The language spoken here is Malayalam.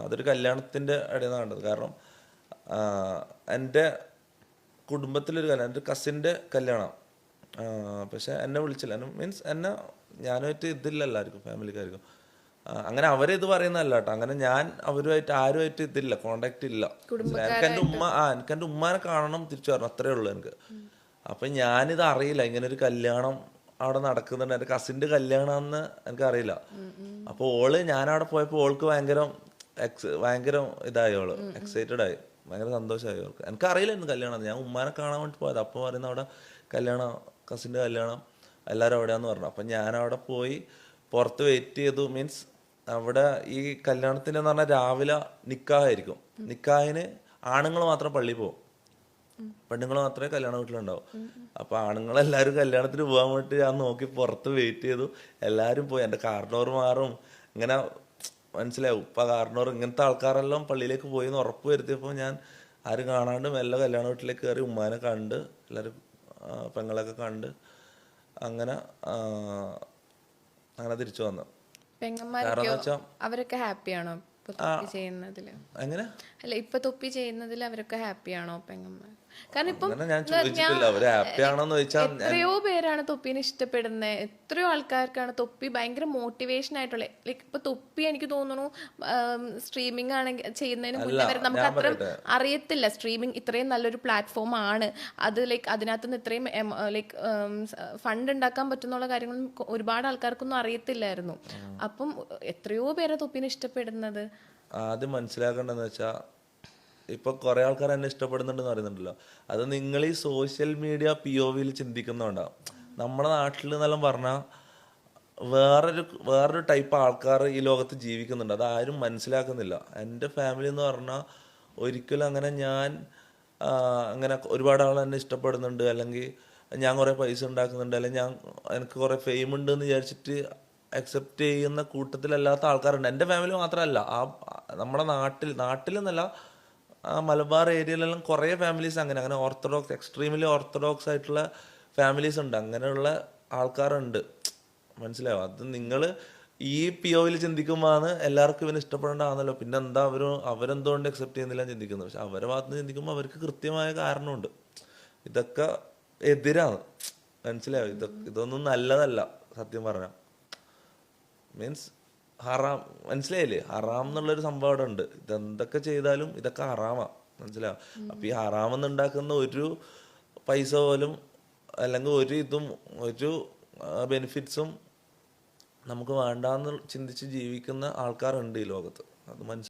അതൊരു കല്യാണത്തിൻ്റെ ഇടയിൽ നിന്നാണ് കണ്ടത്. കാരണം എൻ്റെ കുടുംബത്തിലൊരു കല്യാണം, എൻ്റെ കസിൻ്റെ കല്യാണം. പക്ഷെ എന്നെ വിളിച്ചില്ല. മീൻസ് എന്നെ ഞാനുമായിട്ട് ഇതില്ല, എല്ലാവർക്കും ഫാമിലിക്കാർക്കും അങ്ങനെ അവരിത് പറയുന്നതല്ല കേട്ടോ. അങ്ങനെ ഞാൻ അവരുമായിട്ട് ആരുമായിട്ട് ഇതില്ല, കോണ്ടാക്ട് ഇല്ല. എനിക്ക് എൻ്റെ ഉമ്മാനെ കാണണം, തിരിച്ചു വരണം, അത്രേ ഉള്ളൂ എനിക്ക്. അപ്പം ഞാനിത് അറിയില്ല, ഇങ്ങനെ ഒരു കല്യാണം അവിടെ നടക്കുന്നുണ്ട്, എൻ്റെ കസിൻ്റെ കല്യാണമെന്ന് എനിക്കറിയില്ല. അപ്പോൾ ഞാനവിടെ പോയപ്പോൾ ഓൾക്ക് ഭയങ്കര ഇതായി, എക്സൈറ്റഡ് ആയി, ഭയങ്കര സന്തോഷമായി അവൾക്ക്. എനിക്കറിയില്ല ഇന്ന് കല്യാണം, ഞാൻ ഉമ്മാനെ കാണാൻ വേണ്ടി പോയത്. അപ്പോൾ പറയുന്ന അവിടെ കല്യാണം, കസിൻ്റെ കല്യാണം, എല്ലാവരും അവിടെയാന്ന് പറഞ്ഞു. അപ്പം ഞാനവിടെ പോയി പുറത്ത് വെയിറ്റ് ചെയ്തു. മീൻസ് അവിടെ ഈ കല്യാണത്തിന് എന്ന് പറഞ്ഞാൽ രാവിലെ നിക്കാഹായിരിക്കും. നിക്കാഹിന് ആണുങ്ങൾ മാത്രം പള്ളിയിൽ പോകും, പെണ്ണുങ്ങൾ മാത്രമേ കല്യാണ വീട്ടിലുണ്ടാവും. അപ്പൊ ആണുങ്ങളെല്ലാവരും കല്യാണത്തിന് പോകാൻ വേണ്ടി ഞാൻ നോക്കി പുറത്ത് വെയിറ്റ് ചെയ്തു. എല്ലാവരും പോയി. എൻ്റെ കാർഡോർമാറും ഇങ്ങനെ മനസ്സിലാവും, ഉപ്പ കാർഡോർ ഇങ്ങനത്തെ ആൾക്കാരെല്ലാം പള്ളിയിലേക്ക് പോയി എന്ന് ഉറപ്പ് വരുത്തിയപ്പോൾ ഞാൻ ആരും കാണാണ്ട് മെല്ലെ കല്യാണ വീട്ടിലേക്ക് കയറി ഉമ്മാനെ കണ്ട് എല്ലാവരും പെങ്ങളൊക്കെ കണ്ട് അങ്ങനെ അങ്ങനെ തിരിച്ചു വന്നു. അവരൊക്കെ ഹാപ്പിയാണോ ചെയ്യുന്നതില്? എങ്ങനെ അല്ല, ഇപ്പൊ തൊപ്പി ചെയ്യുന്നതിൽ അവരൊക്കെ ഹാപ്പിയാണോ പെങ്ങന്മാർ? കാരണം ഇപ്പൊ എത്രയോ പേരാണ് തൊപ്പിനെ ഇഷ്ടപ്പെടുന്നത്, എത്രയോ ആൾക്കാർക്കാണ് തൊപ്പി ഭയങ്കര മോട്ടിവേഷൻ ആയിട്ടുള്ള. ലൈക്ക് ഇപ്പൊ തൊപ്പി എനിക്ക് തോന്നുന്നു സ്ട്രീമിംഗ് ആണെങ്കിൽ ചെയ്യുന്നതിന് മുന്നേ വരെ നമുക്ക് അത്ര അറിയത്തില്ല സ്ട്രീമിംഗ് ഇത്രയും നല്ലൊരു പ്ലാറ്റ്ഫോം ആണ്. അത് ലൈക്ക് അതിനകത്ത് നിന്ന് ഇത്രയും ലൈക്ക് ഫണ്ട് ഉണ്ടാക്കാൻ പറ്റുന്നുള്ള കാര്യങ്ങളും ഒരുപാട് ആൾക്കാർക്കൊന്നും അറിയത്തില്ലായിരുന്നു. അപ്പം എത്രയോ പേരെ തൊപ്പിനെ ഇഷ്ടപ്പെടുന്നത്. ആദ്യം മനസ്സിലാക്കേണ്ടതെന്ന് വെച്ചാൽ ഇപ്പൊ കുറെ ആൾക്കാർ എന്നെ ഇഷ്ടപ്പെടുന്നുണ്ടെന്ന് പറയുന്നുണ്ടല്ലോ, അത് നിങ്ങൾ ഈ സോഷ്യൽ മീഡിയ POVയിൽ ചിന്തിക്കുന്നുണ്ടാവും. നമ്മുടെ നാട്ടിൽ എന്നെല്ലാം പറഞ്ഞാൽ വേറൊരു ടൈപ്പ് ആൾക്കാർ ഈ ലോകത്ത് ജീവിക്കുന്നുണ്ട്, അത് ആരും മനസ്സിലാക്കുന്നില്ല. എൻ്റെ ഫാമിലി എന്ന് പറഞ്ഞാൽ ഒരിക്കലും അങ്ങനെ ഞാൻ അങ്ങനെ ഒരുപാട് ആൾ എന്നെ ഇഷ്ടപ്പെടുന്നുണ്ട്, അല്ലെങ്കിൽ ഞാൻ കുറേ പൈസ ഉണ്ടാക്കുന്നുണ്ട്, അല്ലെങ്കിൽ എനിക്ക് കുറേ ഫെയിം ഉണ്ട് എന്ന് വിചാരിച്ചിട്ട് അക്സെപ്റ്റ് ചെയ്യുന്ന കൂട്ടത്തിലല്ലാത്ത ആൾക്കാരുണ്ട്. എൻ്റെ ഫാമിലി മാത്രമല്ല, നമ്മുടെ നാട്ടിലെന്നല്ല, മലബാർ ഏരിയയിലെല്ലാം കുറേ ഫാമിലീസ് അങ്ങനെ ഓർത്തഡോക്സ്, എക്സ്ട്രീമിലി ഓർത്തഡോക്സ് ആയിട്ടുള്ള ഫാമിലീസ് ഉണ്ട്. അങ്ങനെയുള്ള ആൾക്കാരുണ്ട്, മനസ്സിലാവും. അത് നിങ്ങൾ ഈ POVയിൽ ചിന്തിക്കുമ്പോഴാണ് എല്ലാവർക്കും ഇവന് ഇഷ്ടപ്പെടേണ്ടതാണല്ലോ, പിന്നെ എന്താ അവരെന്തുകൊണ്ട് അക്സെപ്റ്റ് ചെയ്യുന്നില്ല ചിന്തിക്കുന്നത്. പക്ഷെ അവരെ ഭാഗത്ത് നിന്ന് ചിന്തിക്കുമ്പോൾ അവർക്ക് കൃത്യമായ കാരണമുണ്ട്. ഇതൊക്കെ എതിരാണ്, മനസ്സിലാവും. ഇതൊന്നും നല്ലതല്ല സത്യം പറഞ്ഞാൽ. മീൻസ് ഹറാം, മനസ്സിലായില്ലേ? ഹറാം എന്നുള്ളൊരു സംഭവം അവിടെ ഉണ്ട്. ഇതെന്തൊക്കെ ചെയ്താലും ഇതൊക്കെ ഹറാമാ, മനസ്സിലാവും. അപ്പൊ ഈ ഹറാമെന്ന് ഉണ്ടാക്കുന്ന ഒരു പൈസ പോലും അല്ലെങ്കിൽ ഒരു ബെനിഫിറ്റ്സും നമുക്ക് വേണ്ടാന്ന് ചിന്തിച്ച് ജീവിക്കുന്ന ആൾക്കാരുണ്ട് ഈ ലോകത്ത്. അത് മനസ്സിലാവും.